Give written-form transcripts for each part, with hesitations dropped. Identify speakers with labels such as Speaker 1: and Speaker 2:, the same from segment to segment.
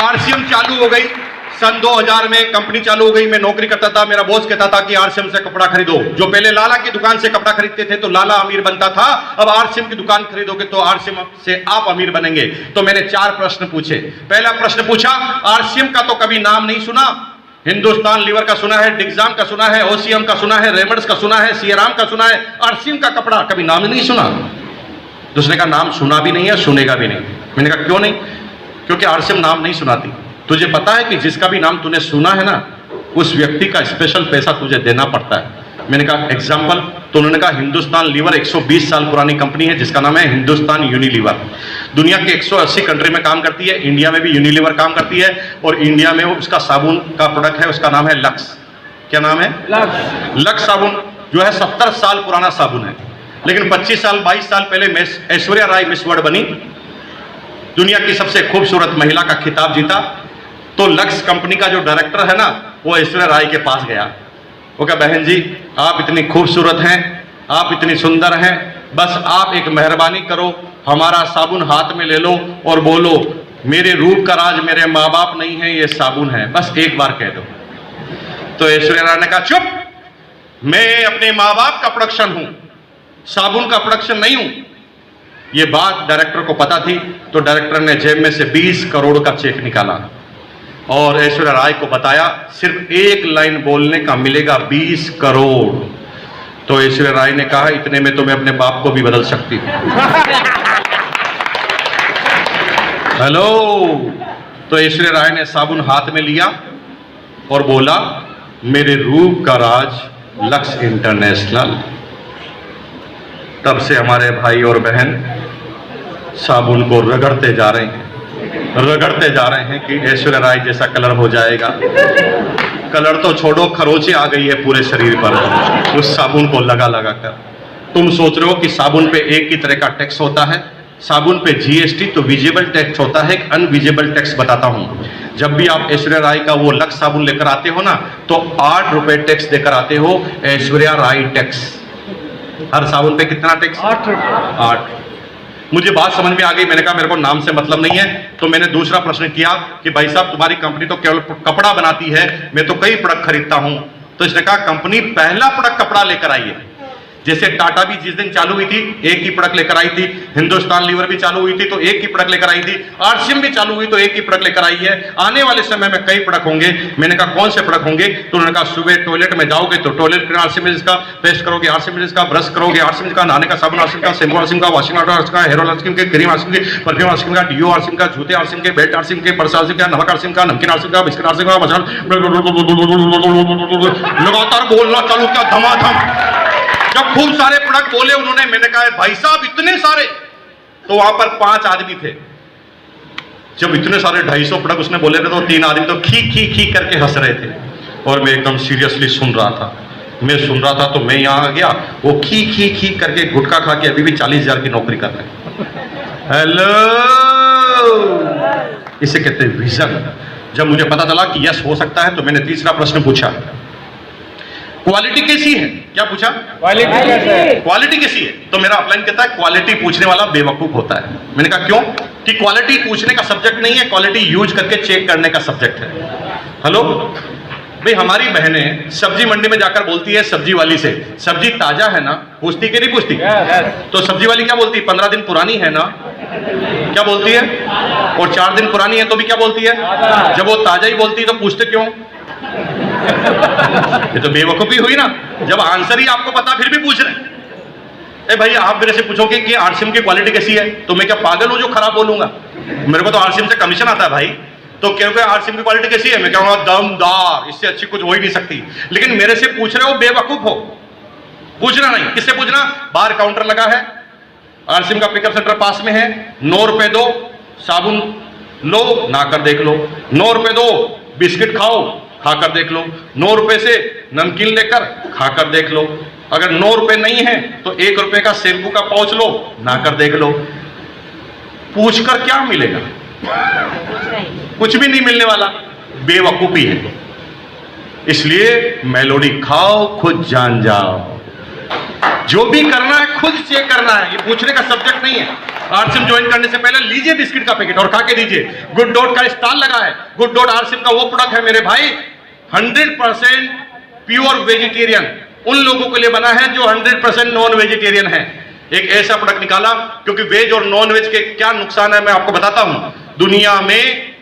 Speaker 1: RCM चालू हो गई सन 2000 में, कंपनी चालू हो गई। मैं नौकरी करता था, मेरा बॉस कहता था कि आरसीएम से कपड़ा खरीदो। जो पहले लाला की दुकान से कपड़ा खरीदते थे तो लाला अमीर बनता था, अब आरसीएम की दुकान खरीदोगे तो आरसीएम से आप अमीर बनेंगे। तो मैंने 4 प्रश्न पूछे। पहला प्रश्न पूछा, आरसीएम का तो कभी नाम नहीं सुना, हिंदुस्तान लीवर का सुना है, डिग्जाम का सुना है, ओसीएम का सुना है, रेमंड्स का सुना है, सियाराम का सुना है, आरसीएम का कपड़ा कभी नाम नहीं सुना। दूसरे का नाम सुना भी नहीं है, सुनेगा भी नहीं। मैंने कहा क्यों नहीं? क्योंकि आरसीएम नाम नहीं सुनाती। तुझे पता है कि जिसका भी नाम तूने सुना है ना, उस व्यक्ति का स्पेशल पैसा तुझे देना पड़ता है। मैंने कहा एग्जाम्पल? तो उन्होंने कहा हिंदुस्तान लीवर 120 साल पुरानी कंपनी है जिसका नाम है हिंदुस्तान यूनिलीवर। दुनिया के 180 कंट्री में काम करती है, इंडिया में भी यूनिलीवर काम करती है, और इंडिया में उसका साबुन का प्रोडक्ट है, उसका नाम है लक्स। क्या नाम है? लक्स साबुन जो है 70 साल पुराना साबुन है। लेकिन 25 साल 22 साल पहले ऐश्वर्या राय मिस वर्ल्ड बनी, दुनिया की सबसे खूबसूरत महिला का खिताब जीता। तो लक्स कंपनी का जो डायरेक्टर है ना, वो ऐश्वर्या राय के पास गया। वो कहा बहन जी आप इतनी खूबसूरत हैं, आप इतनी सुंदर हैं, बस आप एक मेहरबानी करो, हमारा साबुन हाथ में ले लो और बोलो मेरे रूप का राज मेरे माँ बाप नहीं है, ये साबुन है, बस एक बार कह दो। तो ऐश्वर्या राय ने कहा चुप, मैं अपने माँ बाप का प्रोडक्शन हूं, साबुन का प्रोडक्शन नहीं हूं। ये बात डायरेक्टर को पता थी, तो डायरेक्टर ने जेब में से 20 करोड़ का चेक निकाला और ऐश्वर्या राय को बताया सिर्फ एक लाइन बोलने का मिलेगा 20 करोड़। तो ऐश्वर्या राय ने कहा इतने में तो मैं अपने बाप को भी बदल सकती हूं। हेलो। तो ऐश्वर्या राय ने साबुन हाथ में लिया और बोला मेरे रूप का राज लक्स इंटरनेशनल। तब से हमारे भाई और बहन साबुन को रगड़ते जा रहे हैं कि ऐश्वर्या राय जैसा कलर हो जाएगा। कलर तो छोड़ो, खरोंचे आ गई है पूरे शरीर पर उस साबुन को लगा कर। तुम सोच रहे हो कि साबुन पे एक ही तरह का टैक्स होता है? साबुन पे जीएसटी तो विजिबल टैक्स होता है, एक अनविजिबल टैक्स बताता हूं। जब भी आप ऐश्वर्या राय का वो लक्स साबुन लेकर आते हो ना, तो 8 रुपए टैक्स देकर आते हो, ऐश्वर्या राय टैक्स। हर साबुन पे कितना टैक्स? 8। मुझे बात समझ में आ गई। मैंने कहा मेरे को नाम से मतलब नहीं है। तो मैंने दूसरा प्रश्न किया कि भाई साहब तुम्हारी कंपनी तो केवल कपड़ा बनाती है, मैं तो कई प्रोडक्ट खरीदता हूं। तो इसने कहा कंपनी पहला प्रोडक्ट कपड़ा लेकर आई है। जैसे टाटा भी जिस दिन चालू हुई थी एक ही प्रोडक्ट लेकर आई थी, हिंदुस्तान लीवर भी चालू हुई थी तो एक ही प्रोडक्ट लेकर आई थी, आरसीएम भी चालू हुई तो एक ही प्रोडक्ट लेकर आई है। आने वाले समय में कई प्रोडक्ट होंगे। मैंने कहा कौन से प्रोडक्ट होंगे? तो उन्होंने कहा सुबह टॉयलेट में जाओगे तो टॉयलेट क्लीनर आरसीएम का, पेस्ट करोगे आरसीएम का, ब्रश करोगे आरसीएम का, नहाने का साबुन आरसीएम का, शैम्पू आरसीएम का, वॉशिंग पाउडर आरसीएम का, हेयर ऑयल आरसीएम के, क्रीम आरसीएम के, परफ्यूम आरसीएम का, डीओ आरसीएम का, जूते आरसीएम के, बेल्ट आरसीएम के, पर्स आरसीएम का, नमक आरसीएम का, नमकीन आरसीएम का, बिस्किट आरसीएम का, मसाला लगातार बोलना चालू किया धमाधम। जब खूब सारे प्रोडक्ट बोले उन्होंने, मैंने कहा भाई साहब इतने सारे? तो वहां पर 5 आदमी थे। जब इतने सारे 250 प्रोडक्ट उसने बोले थे तो 3 आदमी तो खी करके हंस रहे थे और मैं एकदम सीरियसली सुन रहा था। मैं सुन रहा था तो मैं यहां आ गया, वो खी करके गुटखा खा के अभी भी 40,000 की नौकरी कर रहे हैं। हेलो, इसे कहते हैं विजन। जब मुझे पता चला कि यस हो सकता है तो मैंने तीसरा प्रश्न पूछा क्वालिटी कैसी है? क्या पूछा? क्वालिटी कैसी है? तो मेरा अपलाइन कहता है क्वालिटी पूछने वाला बेवकूफ होता है। मैंने कहा क्यों? कि क्वालिटी पूछने का सब्जेक्ट नहीं है, क्वालिटी यूज करके चेक करने का सब्जेक्ट है। हेलो भाई, हमारी बहनें सब्जी मंडी में जाकर बोलती है सब्जी वाली से सब्जी ताजा है ना, पूछती कि नहीं पूछती? तो सब्जी वाली क्या बोलती है? 15 दिन पुरानी है ना। क्या बोलती है? और 4 दिन पुरानी है तो भी क्या बोलती है? जब वो ताजा ही बोलती है तो पूछते क्यों? ये तो बेवकूफी हुई ना। जब आंसर ही आपको पता फिर भी पूछ रहे। भाई आप मेरे से पूछोगे कि आरसीएम की क्वालिटी कैसी है तो मैं क्या पागल हूं जो खराब बोलूंगा? मेरे को तो आरसीएम से कमीशन आता है भाई। तो क्योंकि आरसीएम की क्वालिटी कैसी है मैं कहूंगा दमदार, इससे अच्छी कुछ हो ही नहीं सकती। लेकिन मेरे से पूछ रहे हो बेवकूफ हो। पूछना नहीं। किससे पूछना? बाहर काउंटर लगा है, आरसीएम का पिकअप सेंटर पास में है, 9 रुपए दो, साबुन लो, नहाकर देख लो। 9 रुपए दो, बिस्किट खाओ, खाकर देख लो। 9 रुपए से नमकीन लेकर खाकर देख लो। अगर 9 रुपए नहीं है तो 1 रुपए का शैम्पू का पाउच लो, नहाकर देख लो। पूछकर क्या मिलेगा? कुछ भी नहीं मिलने वाला। बेवकूफी है। इसलिए मेलोडी खाओ, खुद जान जाओ। जो भी करना है खुद चेक करना है, ये पूछने का सब्जेक्ट नहीं है। आरसीएम ज्वाइन करने से पहले लीजिए बिस्किट का पैकेट और खा के दीजिए। गुड डॉट का स्टॉल लगा है। गुड डॉट आरसीएम का वो प्रोडक्ट है मेरे भाई 100% प्योर वेजिटेरियन, उन लोगों के लिए बना है जो 100% नॉन वेजिटेरियन है। एक ऐसा प्रोडक्ट निकाला, क्योंकि वेज और नॉन वेज के क्या नुकसान है मैं आपको बताता हूं। दुनिया में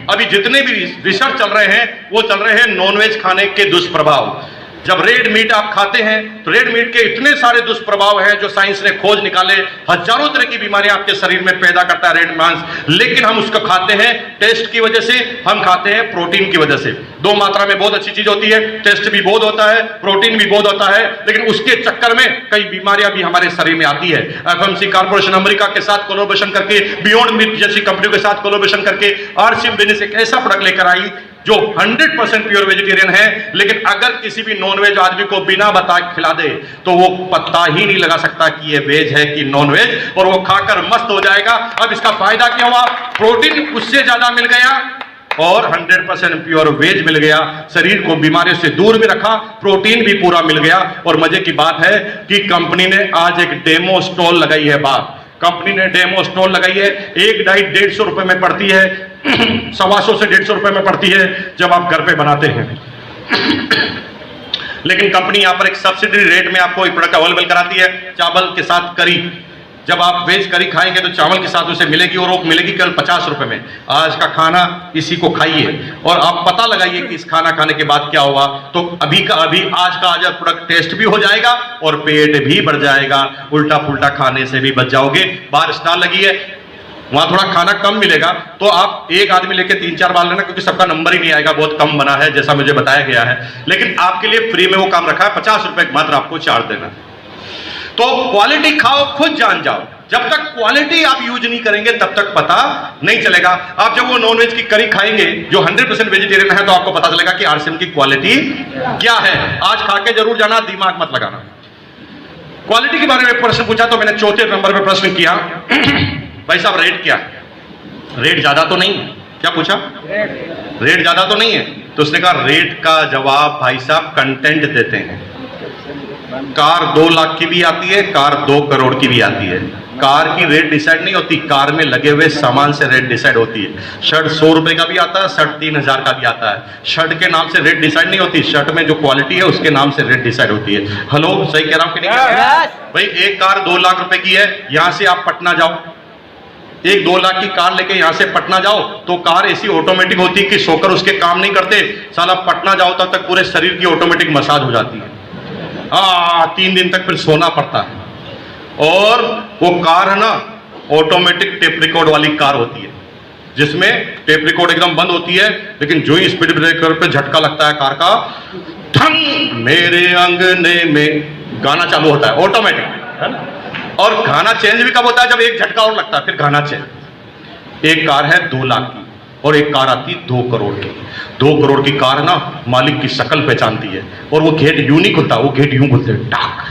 Speaker 1: अभी जितने भी रिसर्च चल रहे हैं वो चल रहे हैं नॉन वेज खाने के दुष्प्रभाव। जब रेड मीट आप खाते हैं तो रेड मीट के इतने सारे दुष्प्रभाव हैं जो साइंस ने खोज निकाले, हजारों तरह की बीमारियां आपके शरीर में पैदा करता है रेड मांस, लेकिन हम उसको खाते हैं टेस्ट की वजह से, हम खाते हैं प्रोटीन की वजह से। दो मात्रा में बहुत अच्छी चीज होती है, टेस्ट भी बहुत होता है, प्रोटीन भी बहुत होता है, लेकिन उसके चक्कर में कई बीमारियां भी हमारे शरीर में आती है। एफएमसी कॉर्पोरेशन अमेरिका के साथ कोलैबोरेशन करके, बियॉन्ड मीट जैसी कंपनियों के साथ कोलैबोरेशन करके आरसीएम बिजनेस एक ऐसा प्रोडक्ट लेकर आई जो 100% प्योर वेजिटेरियन है, लेकिन अगर किसी भी नॉनवेज आदमी को बिना बताए खिला दे तो वो पता ही नहीं लगा सकता कि ये वेज है कि नॉन वेज, और वो खाकर मस्त हो जाएगा। अब इसका फायदा क्या हुआ? प्रोटीन उससे ज्यादा मिल गया और 100% प्योर वेज मिल गया, शरीर को बीमारियों से दूर भी रखा, प्रोटीन भी पूरा मिल गया। और मजे की बात है कि कंपनी ने आज एक डेमो स्टॉल लगाई है। बात कंपनी ने डेमो स्टॉल लगाई है। एक डाइट 150 रुपए में पड़ती है, 125 से 150 रुपए में पड़ती है जब आप घर पे बनाते हैं। लेकिन कंपनी यहां पर एक सब्सिडी रेट में आपको एक प्रोडक्ट अवेलेबल कराती है, चावल के साथ करी। जब आप वेज करी खाएंगे तो चावल के साथ उसे मिलेगी, और वो मिलेगी केवल 50 रुपए में। आज का खाना इसी को खाइए और आप पता लगाइए कि इस खाना खाने के बाद क्या हुआ। तो अभी का अभी आज का आज प्रोडक्ट टेस्ट भी हो जाएगा और पेट भी बढ़ जाएगा, उल्टा पुल्टा खाने से भी बच जाओगे। बाहर स्टॉल लगी है, वहां थोड़ा खाना कम मिलेगा, तो आप एक आदमी लेके 3-4 बार लेना, क्योंकि सबका नंबर ही नहीं आएगा, बहुत कम बना है जैसा मुझे बताया गया है। लेकिन आपके लिए फ्री में वो काम रखा है, 50 रुपए मात्र आपको चार्ज देना। तो क्वालिटी खाओ, खुद जान जाओ। जब तक क्वालिटी आप यूज नहीं करेंगे तब तक पता नहीं चलेगा। आप जब वो नॉनवेज की करी खाएंगे जो 100% वेजिटेरियन है तो आपको पता चलेगा कि आरसीएम की क्वालिटी क्या है। आज खा के जरूर जाना, दिमाग मत लगाना। क्वालिटी के बारे में प्रश्न पूछा तो मैंने चौथे नंबर पर प्रश्न किया, भाई साहब रेट क्या है? रेट ज्यादा तो नहीं है? क्या पूछा? रेट ज्यादा तो नहीं है? तो उसने कहा रेट का जवाब भाई साहब कंटेंट देते हैं। कार 2 लाख की भी आती है, कार 2 करोड़ की भी आती है। कार की रेट डिसाइड नहीं होती, कार में लगे हुए सामान से रेट डिसाइड होती है। शर्ट 100 रुपए का भी आता है, शर्ट 3000 का भी आता है। शर्ट के नाम से रेट डिसाइड नहीं होती, शर्ट में जो क्वालिटी है उसके नाम से रेट डिसाइड होती है। हेलो, सही कह रहा हूं कि नहीं? भाई एक कार 2 लाख रुपए की है, यहां से आप पटना जाओ, एक 2 लाख की कार लेके यहां से पटना जाओ तो कार ऐसी ऑटोमेटिक होती है कि सोकर उसके काम नहीं करते। साला पटना जाओ तब तक पूरे शरीर की ऑटोमेटिक मसाज हो जाती है। 3 दिन तक फिर सोना पड़ता है। और वो कार है ना, ऑटोमेटिक टेप रिकॉर्ड वाली कार होती है, जिसमें टेप रिकॉर्ड एकदम बंद होती है, लेकिन जो ही स्पीड ब्रेकर पे झटका लगता है कार का, ठंग मेरे अंगने में गाना चालू होता है ऑटोमेटिक, है ना। और गाना चेंज भी कब होता है? जब एक झटका और लगता है फिर गाना चेंज। एक कार है 2 लाख की और एक कार आती 2 करोड़ की। 2 करोड़ की कार ना मालिक की शक्ल पहचानती है, और वो गेट यूं नहीं खुलता, वो गेट यूं खुलते हैं टाक।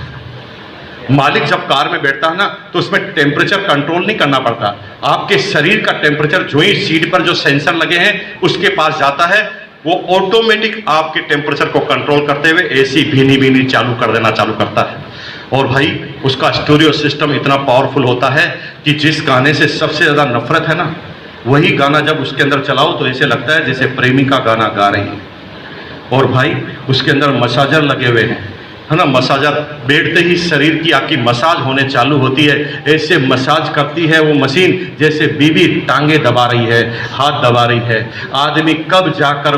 Speaker 1: मालिक जब कार में बैठता है ना तो उसमें टेम्परेचर कंट्रोल नहीं करना पड़ता। आपके शरीर का टेम्परेचर जो ही सीट पर जो सेंसर लगे हैं उसके पास जाता है, वो ऑटोमेटिक आपके टेम्परेचर को कंट्रोल करते हुए एसी भीनी भीनी चालू कर देना चालू करता है। और भाई उसका स्टूडियो सिस्टम इतना पावरफुल होता है कि जिस गाने से सबसे ज्यादा नफरत है ना, वही गाना जब उसके अंदर चलाओ तो ऐसे लगता है जैसे प्रेमिका गाना गा रही है। और भाई उसके अंदर मसाजर लगे हुए हैं, है ना। मसाजर बैठते ही शरीर की आपकी मसाज होने चालू होती है। ऐसे मसाज करती है वो मशीन जैसे बीवी टांगे दबा रही है, हाथ दबा रही है। आदमी कब जाकर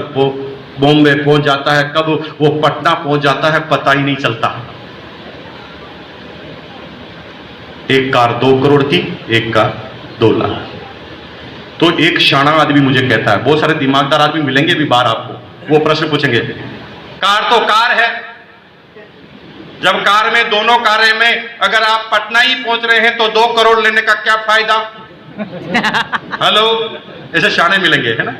Speaker 1: बॉम्बे पहुंच जाता है, कब वो पटना पहुंच जाता है, पता ही नहीं चलता। एक कार 2 करोड़ की, एक कार 2 लाख। तो एक शाना आदमी मुझे कहता है, बहुत सारे दिमागदार आदमी मिलेंगे भी बाहर आपको, वो प्रश्न पूछेंगे, कार तो कार है, जब कार में दोनों कारें में अगर आप पटना ही पहुंच रहे हैं तो 2 करोड़ लेने का क्या फायदा? हेलो, ऐसे शाने मिलेंगे, है ना।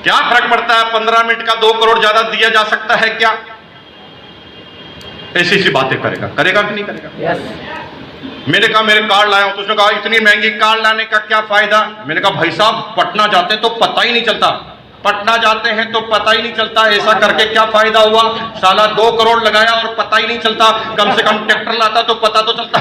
Speaker 1: क्या फर्क पड़ता है? 15 मिनट का 2 करोड़ ज्यादा दिया जा सकता है क्या? ऐसी सी बातें करेगा कि नहीं करेगा? मैंने कहा मेरे कार लाया हूं, तो उसने कहा इतनी महंगी कार लाने का क्या फायदा? मैंने कहा भाई साहब पटना जाते तो पता ही नहीं चलता, पटना जाते हैं तो पता ही नहीं चलता, ऐसा करके क्या फायदा हुआ? साला 2 करोड़ लगाया और पता ही नहीं चलता। कम से कम ट्रैक्टर लाता तो पता तो चलता।